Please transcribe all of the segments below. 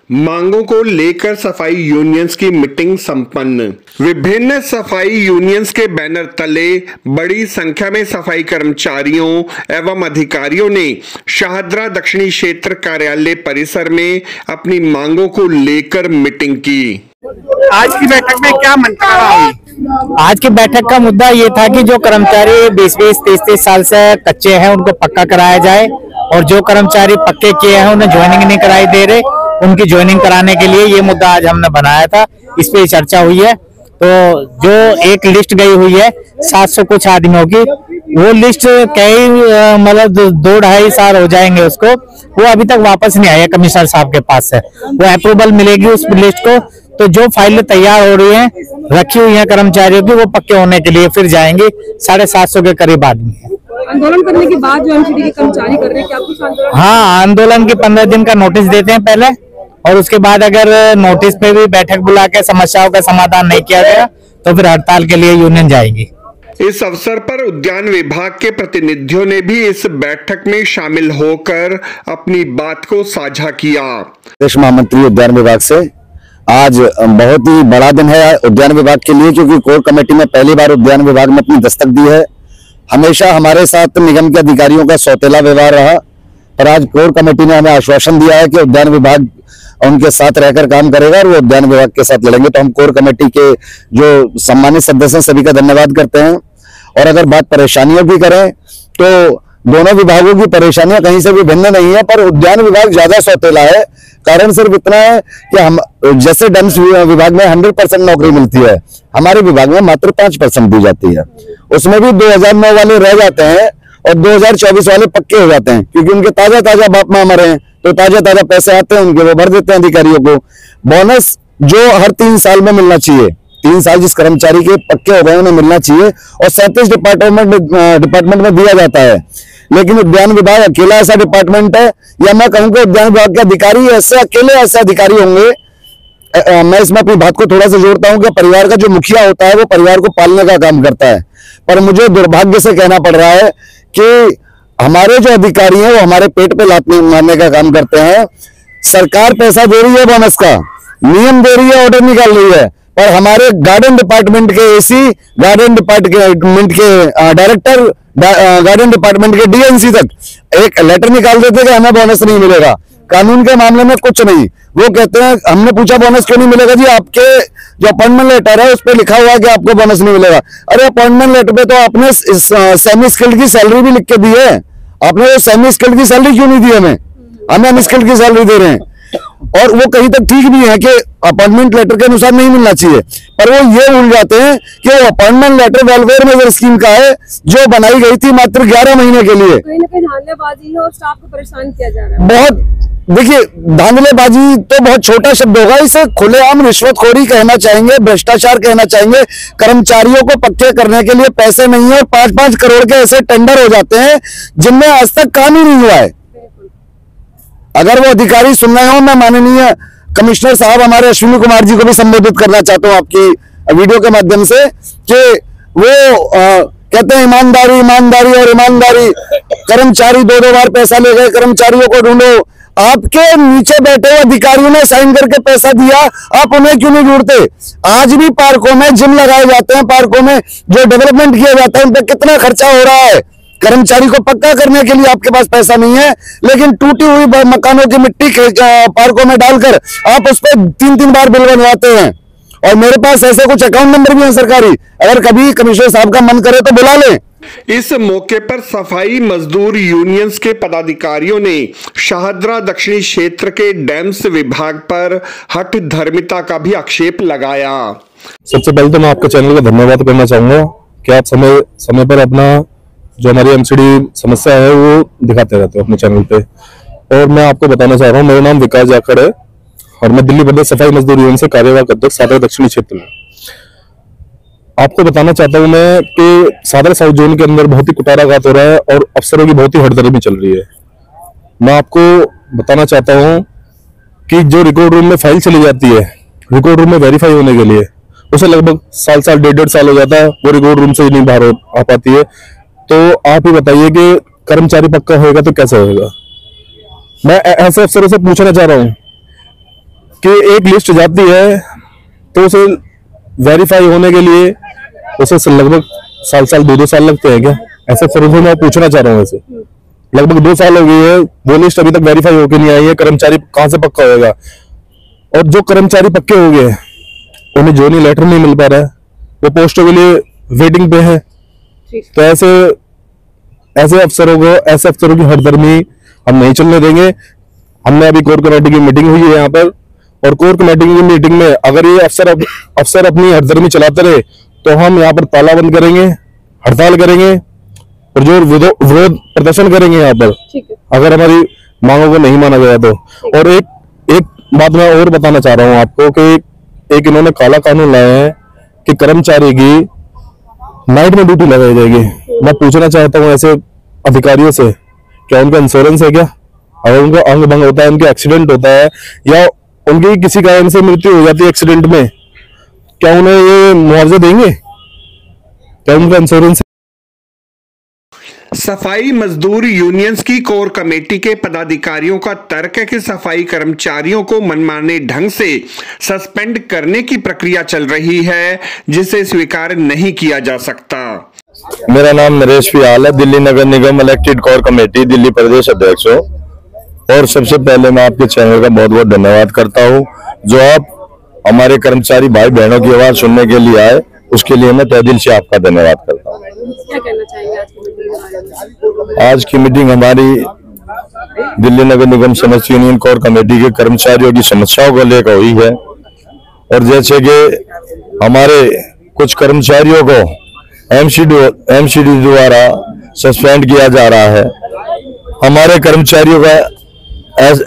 मांगों को लेकर सफाई यूनियंस की मीटिंग संपन्न। विभिन्न सफाई यूनियंस के बैनर तले बड़ी संख्या में सफाई कर्मचारियों एवं अधिकारियों ने शाहदरा दक्षिणी क्षेत्र कार्यालय परिसर में अपनी मांगों को लेकर मीटिंग की। आज की बैठक में क्या मंत्रणा हुई? आज की बैठक का मुद्दा ये था कि जो कर्मचारी 20-20, 30-30 साल से कच्चे हैं उनको पक्का कराया जाए और जो कर्मचारी पक्के किए हैं उन्हें ज्वाइनिंग नहीं कराई दे रहे, उनकी ज्वाइनिंग कराने के लिए ये मुद्दा आज हमने बनाया था। इस पे चर्चा हुई है। तो जो एक लिस्ट गई हुई है 700 कुछ आदमियों की, वो लिस्ट कई मतलब 2-2.5 साल हो जाएंगे उसको, वो अभी तक वापस नहीं आया कमिश्नर साहब के पास से। वो अप्रूवल मिलेगी उस लिस्ट को, तो जो फाइल तैयार हो रही है रखी हुई है कर्मचारियों की, वो पक्के होने के लिए फिर जाएंगे। 750 के करीब आदमी है। आंदोलन करने के बाद जो एमसीडी के कर्मचारी कर रहे हैं, क्या कुछ आंदोलन? हाँ, आंदोलन के 15 दिन का नोटिस देते हैं पहले, और उसके बाद अगर नोटिस पे भी बैठक बुला के समस्याओं का समाधान नहीं किया गया तो फिर हड़ताल के लिए यूनियन जाएगी। इस अवसर पर उद्यान विभाग के प्रतिनिधियों ने भी इस बैठक में शामिल होकर अपनी बात को साझा किया। प्रदेश महामंत्री उद्यान विभाग से आज बहुत ही बड़ा दिन है उद्यान विभाग के लिए, क्योंकि कोर कमेटी में पहली बार उद्यान विभाग में अपनी दस्तक दी है। हमेशा हमारे साथ निगम के अधिकारियों का सौतेला व्यवहार रहा, पर आज कोर कमेटी ने हमें आश्वासन दिया है कि उद्यान विभाग उनके साथ रहकर काम करेगा और वो उद्यान विभाग के साथ लड़ेंगे। तो हम कोर कमेटी के जो सम्मानित सदस्य हैं सभी का धन्यवाद करते हैं। और अगर बात परेशानियों की करें तो दोनों विभागों की परेशानियां कहीं से भी भिन्न नहीं है, पर उद्यान विभाग ज्यादा सौतेला है। कारण सिर्फ इतना है कि हम जैसे डैम्स विभाग में 100% नौकरी मिलती है, हमारे विभाग में मात्र 5% दी जाती है। उसमें भी 2009 वाले रह जाते हैं और 2024 वाले पक्के हो जाते हैं, क्योंकि उनके ताजा ताजा बाप माँ मरे हैं तो ताजा ताजा पैसे आते हैं उनके, वो भर देते हैं अधिकारियों को। बोनस जो हर 3 साल में मिलना चाहिए, 3 साल जिस कर्मचारी के पक्के हो गए उन्हें मिलना चाहिए, और 37 डिपार्टमेंट में दिया जाता है। लेकिन उद्यान विभाग अकेला ऐसा डिपार्टमेंट है, या मैं कहूँ कि उद्यान विभाग के अधिकारी ऐसे अकेले ऐसे अधिकारी होंगे। मैं इसमें अपनी बात को थोड़ा सा जोड़ता हूँ कि परिवार का जो मुखिया होता है वो परिवार को पालने का काम करता है, पर मुझे दुर्भाग्य से कहना पड़ रहा है कि हमारे जो अधिकारी हैं वो हमारे पेट पे लात मारने का काम करते हैं। सरकार पैसा दे रही है, बोनस का नियम दे रही है, ऑर्डर निकाल रही है, पर हमारे गार्डन डिपार्टमेंट के एसी, गार्डन डिपार्टमेंट के डायरेक्टर, गार्डन डिपार्टमेंट के डीएनसी तक एक लेटर निकाल देते कि हमें बोनस नहीं मिलेगा। कानून के मामले में कुछ नहीं, वो कहते हैं, हमने पूछा बोनस क्यों नहीं मिलेगा जी, आपके जो अपॉइंटमेंट लेटर है उस पर लिखा हुआ है कि आपको बोनस नहीं मिलेगा। अरे अपॉइंटमेंट लेटर पे तो आपने सेमी स्किल्ड की सैलरी भी लिख के दी है, आपने वो सेमी स्किल्ड की सैलरी क्यों नहीं दी हमें? हमें अनस्किल्ड की सैलरी दे रहे हैं। और वो कहीं तक ठीक भी है कि अपॉइंटमेंट लेटर के अनुसार नहीं मिलना चाहिए, पर वो ये भूल जाते हैं कि वो appointment letter welfare major scheme का है जो बनाई गई थी मात्र 11 महीने के लिए। कहीं ना कहीं धांधलेबाजी है और स्टाफ को परेशान किया जा रहा है। बहुत, देखिए धांधलेबाजी तो बहुत छोटा शब्द होगा, इसे खुलेआम रिश्वतखोरी कहना चाहेंगे, भ्रष्टाचार कहना चाहेंगे। कर्मचारियों को पक्के करने के लिए पैसे नहीं है और 5-5 करोड़ के ऐसे टेंडर हो जाते हैं जिनमें आज तक काम ही नहीं हुआ है। अगर वो अधिकारी सुन रहे हो, मैं माननीय कमिश्नर साहब हमारे अश्विनी कुमार जी को भी संबोधित करना चाहता हूँ आपकी वीडियो के माध्यम से, कि वो कहते हैं ईमानदारी ईमानदारी और ईमानदारी, कर्मचारी 2-2 बार पैसा ले गए, कर्मचारियों को ढूंढो। आपके नीचे बैठे हुए अधिकारियों ने साइन करके पैसा दिया, आप उन्हें क्यों नहीं ढूंढते? आज भी पार्कों में जिम लगाए जाते हैं, पार्कों में जो डेवलपमेंट किया जाता है उन पर कितना खर्चा हो रहा है। कर्मचारी को पक्का करने के लिए आपके पास पैसा नहीं है, लेकिन टूटी हुई मकानों की मिट्टी पार्कों में डालकर आप उस पर 3-3 बार बिल बनवाते हैं। और मेरे पास ऐसे कुछ अकाउंट नंबर भी हैं सरकारी, अगर कभी कमिश्नर साहब का मन करे तो बुला लें। इस मौके पर सफाई मजदूर यूनियंस के पदाधिकारियों ने शाहदरा दक्षिणी क्षेत्र के डैम्स विभाग पर हठ धर्मिता का भी आक्षेप लगाया। सबसे पहले तो मैं आपके चैनल का धन्यवाद करना चाहूंगा कि आप समय पर अपना जो हमारी एमसीडी समस्या है वो दिखाते रहते हो अपने चैनल पे। और मैं आपको बताना चाह रहा हूँ, मेरा नाम विकास जाखड़ है और मैं दिल्ली प्रदेश सफाई मजदूर यूनियन से कार्यवाहक अध्यक्ष शाहदरा दक्षिणी क्षेत्र में। आपको बताना चाहता हूँ मैं कि शाहदरा साउथ जोन के अंदर बहुत ही कुटाराघात हो रहा है और अफसरों की बहुत ही हड़दर्मी चल रही है। मैं आपको बताना चाहता हूँ कि जो रिकॉर्ड रूम में फाइल चली जाती है, रिकॉर्ड रूम में वेरीफाई होने के लिए उसे लगभग साल 1.5 साल हो जाता है, वो रिकॉर्ड रूम से ही नहीं बाहर आ पाती है। तो आप ही बताइए कि कर्मचारी पक्का होएगा तो कैसे होएगा? मैं ऐसे अफसरों से पूछना चाह रहा हूँ कि एक लिस्ट जाती है तो उसे वेरीफाई होने के लिए उसे लगभग साल 2 साल लगते हैं क्या? ऐसे फिर मैं पूछना चाह रहा हूँ। ऐसे लगभग 2 साल हो गए है, वो लिस्ट अभी तक वेरीफाई होकर नहीं आई है। कर्मचारी कहाँ से पक्का होगा? और जो कर्मचारी पक्के हो गए उन्हें जॉइनिंग लेटर नहीं मिल पा रहा है, वो पोस्टों के लिए वेटिंग पे है। तो ऐसे अफसरों की हरदर्मी हम नहीं चलने देंगे। हमने अभी कोर कमेटी की मीटिंग हुई है यहाँ पर, और कोर कमेटी की मीटिंग में अगर ये अफसर अपनी हरदर्मी चलाते रहे तो हम यहाँ पर तालाबंद करेंगे, हड़ताल करेंगे और जो विरोध प्रदर्शन करेंगे यहाँ पर, अगर हमारी मांगों को नहीं माना गया तो। और एक बात मैं और बताना चाह रहा हूँ आपको कि एक इन्होंने काला कानून लाया है कि कर्मचारी की नाइट में ड्यूटी लगाई जाएगी। मैं पूछना चाहता हूँ ऐसे अधिकारियों से, क्या उनका इंश्योरेंस है क्या? अगर उनका अंग भंग होता है, उनका एक्सीडेंट होता है या उनकी किसी कारण से मृत्यु हो जाती है एक्सीडेंट में, क्या उन्हें ये मुआवजा देंगे? क्या उनका इंश्योरेंस? सफाई मजदूर यूनियंस की कोर कमेटी के पदाधिकारियों का तर्क है कि सफाई कर्मचारियों को मनमाने ढंग से सस्पेंड करने की प्रक्रिया चल रही है, जिसे स्वीकार नहीं किया जा सकता। मेरा नाम नरेश फियाल है, दिल्ली नगर निगम इलेक्टेड कोर कमेटी दिल्ली प्रदेश अध्यक्ष हूँ। और सबसे पहले मैं आपके चैनल का बहुत बहुत धन्यवाद करता हूँ, जो आप हमारे कर्मचारी भाई बहनों की आवाज सुनने के लिए आए, उसके लिए मैं तहे दिल से आपका धन्यवाद करता हूँ। क्या कहना चाहेंगे आज की मीटिंग हमारी दिल्ली नगर निगम समस्त यूनियन कोर कमेटी के कर्मचारियों की समस्याओं को लेकर हुई है। और जैसे कि हमारे कुछ कर्मचारियों को एमसीडी द्वारा सस्पेंड किया जा रहा है, हमारे कर्मचारियों का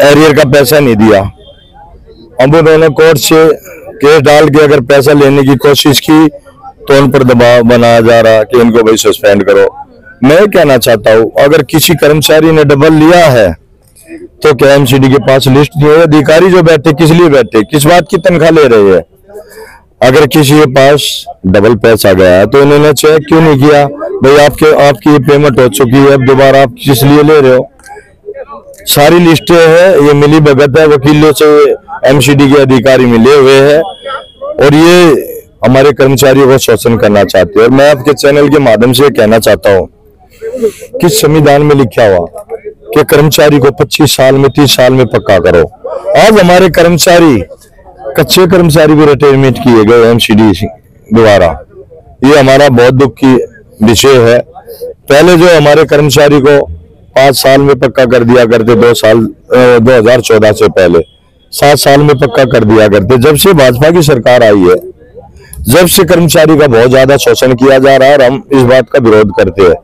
एरियर का पैसा नहीं दिया, अब उन्होंने कोर्ट से केस डाल के अगर पैसा लेने की कोशिश की तो उन पर दबाव बनाया जा रहा कि इनको भाई सस्पेंड करो। मैं कहना चाहता हूँ, अगर किसी कर्मचारी ने डबल लिया है तो क्या एमसीडी के पास लिस्ट नहीं है? अधिकारी जो बैठे किस लिए बैठे, किस बात की तनख्वाह ले रहे हैं? अगर किसी के पास डबल पैसा गया है तो इन्होंने चेक क्यों नहीं किया? भाई आपकी ये पेमेंट हो चुकी है, अब दोबारा आप किस लिए ले रहे हो? सारी लिस्टें है, ये मिली भगत है, वकीलों से एमसीडी के अधिकारी मिले हुए हैं और ये हमारे कर्मचारियों को शोषण करना चाहते हैं। और मैं आपके चैनल के माध्यम से कहना चाहता हूँ कि संविधान में लिखा हुआ कि कर्मचारी को 25 साल में 30 साल में पक्का करो। आज हमारे कर्मचारी, कच्चे कर्मचारी भी रिटायरमेंट किए गए एमसीडी द्वारा, ये हमारा बहुत दुख की विषय है। पहले जो हमारे कर्मचारी को 5 साल में पक्का कर दिया करते, 2014 से पहले 7 साल में पक्का कर दिया करते। जब से भाजपा की सरकार आई है, जब से कर्मचारी का बहुत ज्यादा शोषण किया जा रहा है और हम इस बात का विरोध करते हैं।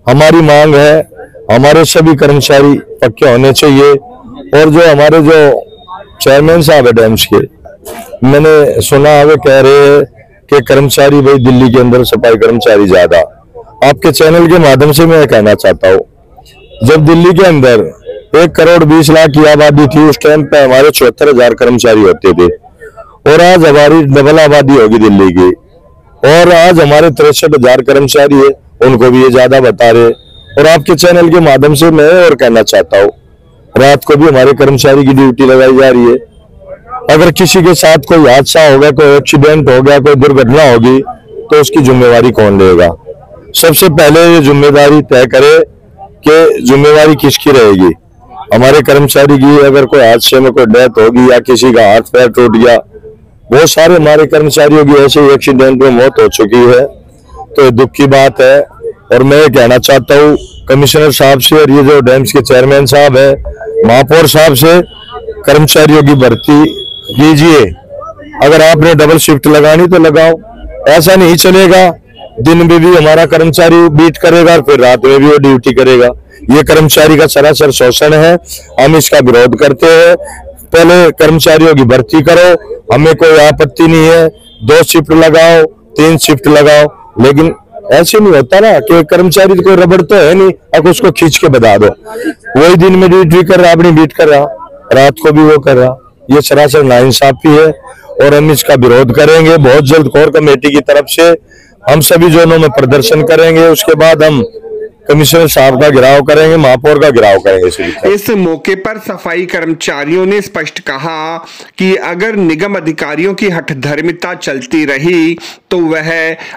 हमारी मांग है हमारे सभी कर्मचारी पक्के होने चाहिए। और जो हमारे जो चेयरमैन साहब है डैम्स के, मैंने सुना है वे कह रहे हैं कि कर्मचारी भाई दिल्ली के अंदर सफाई कर्मचारी ज्यादा। आपके चैनल के माध्यम से मैं कहना चाहता हूँ, जब दिल्ली के अंदर 1 करोड़ 20 लाख की आबादी थी, उस टाइम पे हमारे 74,000 कर्मचारी होते थे और आज हमारी डबल आबादी होगी दिल्ली की। और आज हमारे 63,000 कर्मचारी है, उनको भी ये ज्यादा बता रहे। और आपके चैनल के माध्यम से मैं और कहना चाहता हूँ, रात को भी हमारे कर्मचारी की ड्यूटी लगाई जा रही है। अगर किसी के साथ कोई हादसा होगा, कोई एक्सीडेंट हो गया, कोई दुर्घटना होगी तो उसकी जिम्मेवारी कौन लेगा? सबसे पहले ये जिम्मेदारी तय करे कि जिम्मेवारी किसकी रहेगी। हमारे कर्मचारी की अगर कोई हादसे में कोई डेथ होगी या किसी का हाथ पैर टूट गया, बहुत सारे हमारे कर्मचारियों की ऐसे एक्सीडेंट में मौत हो चुकी है, तो दुख की बात है। और मैं कहना चाहता हूँ कमिश्नर साहब से और ये जो डैम्स के चेयरमैन साहब है, महापौर साहब से, कर्मचारियों की भर्ती कीजिए। अगर आपने डबल शिफ्ट लगानी तो लगाओ, ऐसा नहीं चलेगा। दिन में भी हमारा कर्मचारी बीट करेगा और फिर रात में भी वो ड्यूटी करेगा। ये कर्मचारी का सरासर शोषण है, हम इसका विरोध करते हैं। पहले कर्मचारियों की भर्ती करो, हमें कोई आपत्ति नहीं है, 2 शिफ्ट लगाओ, 3 शिफ्ट लगाओ, लेकिन ऐसे नहीं होता ना कि कर्मचारी कोई रबड़ तो है नहीं, अब उसको खींच के बता दो। वही दिन में ड्यूटी कर रहा, अपनी बीट कर रहा, रात को भी वो कर रहा। ये सरासर नाइंसाफी है और हम इसका विरोध करेंगे। बहुत जल्द कोर कमेटी की तरफ से हम सभी जोनों में प्रदर्शन करेंगे। उसके बाद हम कमिश्नर साहब का गिराव करेंगे, महापौर का गिराव करेंगे। इस मौके पर सफाई कर्मचारियों ने स्पष्ट कहा कि अगर निगम अधिकारियों की हठधर्मिता चलती रही तो वह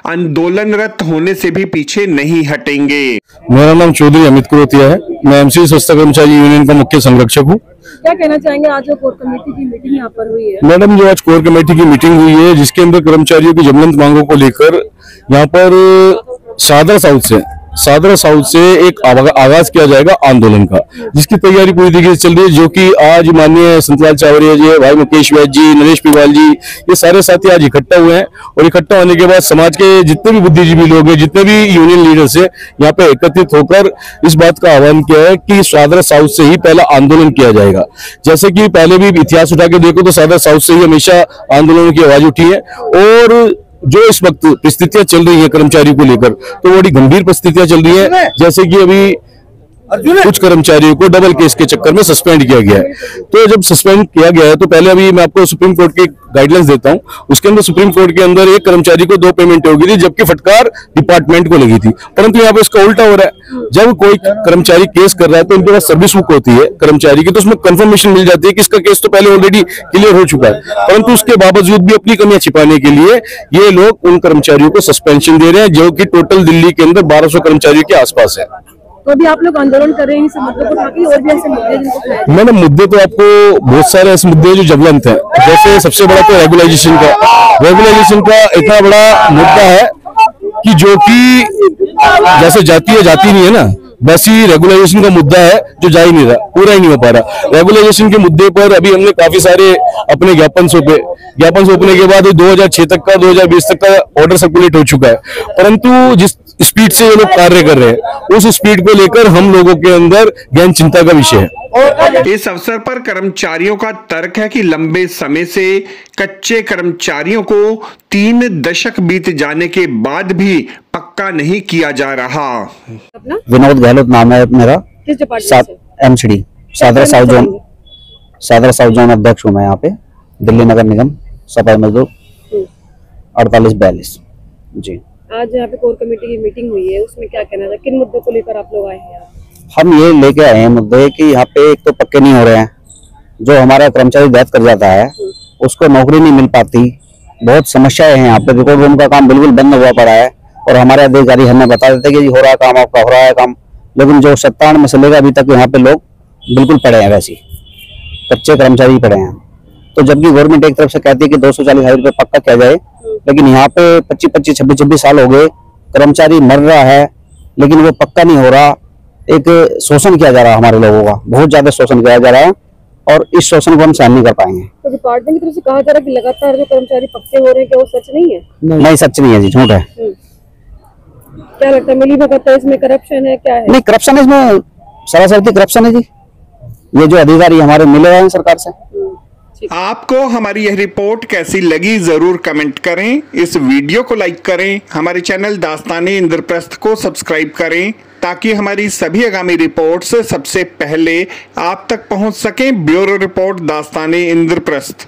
आंदोलनरत होने से भी पीछे नहीं हटेंगे। मेरा नाम चौधरी अमित कुरोतिया है, मैं एमसीडी स्वच्छता कर्मचारी यूनियन का मुख्य संरक्षक हूँ। क्या कहना चाहेंगे, आज जो कोर कमेटी की मीटिंग यहाँ पर हुई है? मैडम, जो आज कोर कमेटी की मीटिंग हुई है जिसके अंदर कर्मचारियों की ज्वलंत मांगों को लेकर यहाँ पर सादरा साउथ से एक आगाज किया जाएगा आंदोलन का, जिसकी तैयारी पूरी तरीके से चल रही है। जो कि आज माननीय संतलाल चावरिया जी, भाई मुकेश वैद्य जी, नरेश पिवाल जी, ये सारे साथी आज इकट्ठा हुए हैं और इकट्ठा होने के बाद समाज के जितने भी बुद्धिजीवी लोग हैं, जितने भी यूनियन लीडर्स हैं, यहाँ पे एकत्रित होकर इस बात का आह्वान किया है कि सादरा साउथ से ही पहला आंदोलन किया जाएगा। जैसे कि पहले भी इतिहास उठा के देखो तो सादरा साउथ से ही हमेशा आंदोलनों की आवाज उठी है और जो इस वक्त परिस्थितियां चल रही है कर्मचारियों को लेकर तो बड़ी गंभीर परिस्थितियां चल रही है। जैसे कि अभी कुछ कर्मचारियों को डबल केस के चक्कर में सस्पेंड किया गया है। तो जब सस्पेंड किया गया है तो पहले अभी मैं आपको सुप्रीम कोर्ट के गाइडलाइंस देता हूं। उसके अंदर सुप्रीम कोर्ट के अंदर एक कर्मचारी को 2 पेमेंट होगी थी, जबकि फटकार डिपार्टमेंट को लगी थी। परंतु यहाँ पे इसका उल्टा हो रहा है। जब कोई कर्मचारी केस कर रहा है तो उनके पास सर्विस बुक होती है कर्मचारी की, तो उसमें कंफर्मेशन मिल जाती है कि इसका केस तो पहले ऑलरेडी क्लियर हो चुका है। परंतु उसके बावजूद भी अपनी कमियां छिपाने के लिए ये लोग उन कर्मचारियों को सस्पेंशन दे रहे हैं, जो कि टोटल दिल्ली के अंदर 1200 कर्मचारियों के आसपास है। तो अभी आप लोग आंदोलन कर रहे हैं, इस मुद्दे को उठा के और भी ऐसे मुद्दे जिनको उठाए जाएं? मैंने मुद्दे तो आपको बहुत सारे ऐसे मुद्दे जो ज्वलंत हैं। जैसे सबसे बड़ा तो रेगुलाइजेशन का इतना बड़ा मुद्दा है कि जो कि जैसे जाती नहीं है ना, वैसे ही रेगुलाइजेशन का मुद्दा है जो जा ही नहीं रहा, पूरा ही नहीं हो पा रहा। रेगुलाइजेशन के मुद्दे पर अभी हमने काफी सारे अपने ज्ञापन सौंपने के बाद 2006 तक का 2020 तक का ऑर्डर सर्कुलेट हो चुका है। परंतु जिस स्पीड से ये लोग कार्य कर रहे हैं उस स्पीड को लेकर हम लोगों के अंदर गहन चिंता का विषय है। इस अवसर पर कर्मचारियों का तर्क है कि लंबे समय से कच्चे कर्मचारियों को 3 दशक बीत जाने के बाद भी पक्का नहीं किया जा रहा। विनोद गहलोत नाम है मेरा। किस डिपार्टमेंट से? एमसीडी सादरा साउथ जोन अध्यक्ष हूँ मैं यहाँ पे, दिल्ली नगर निगम सफाई मजदूर 4842 जी। आज यहाँ पे कोर कमेटी की मीटिंग हुई है, उसमें क्या कहना था, किन मुद्दों को लेकर आप लोग आए हैं? हम ये लेके आए हैं मुद्दे कि यहाँ पे एक तो पक्के नहीं हो रहे हैं, जो हमारा कर्मचारी डेथ कर जाता है उसको नौकरी नहीं मिल पाती, बहुत समस्याएं हैं यहाँ पे। रिकॉर्ड रूम का काम बिल्कुल बंद हुआ पड़ा है और हमारे अधिकारी हमें बता देते कि हो रहा है काम, आपका हो रहा है काम, लेकिन जो 57 में से लेकर अभी तक यहाँ पे लोग बिल्कुल पड़े हैं, वैसे कच्चे कर्मचारी पड़े हैं। तो जबकि गवर्नमेंट एक तरफ से कहती है कि 240,000 रुपये पक्का किया जाए, लेकिन यहाँ पे 25-25, 26-26 साल हो गए, कर्मचारी मर रहा है लेकिन वो पक्का नहीं हो रहा। एक शोषण किया जा रहा है हमारे लोगों का, बहुत ज्यादा शोषण किया जा रहा है और इस शोषण को हम सहन नहीं कर पाएंगे। तो डिपार्टमेंट की तरफ से कहा जा रहा है कि लगातार जो कर्मचारी पक्के हो रहे हैं, क्या वो सच नहीं है? नहीं, सच नहीं है जी, झूठ है। क्या लगता है, मिली भगत है इसमें, करप्शन है, क्या है? नहीं, करप्शन इसमें सरासर करप्शन है जी। ये जो अधिकारी हमारे मिले हैं सरकार से। आपको हमारी यह रिपोर्ट कैसी लगी जरूर कमेंट करें, इस वीडियो को लाइक करें, हमारे चैनल दास्ताने इंद्रप्रस्थ को सब्सक्राइब करें ताकि हमारी सभी आगामी रिपोर्ट्स सबसे पहले आप तक पहुंच सकें। Bureau report Dastane Indraprastha.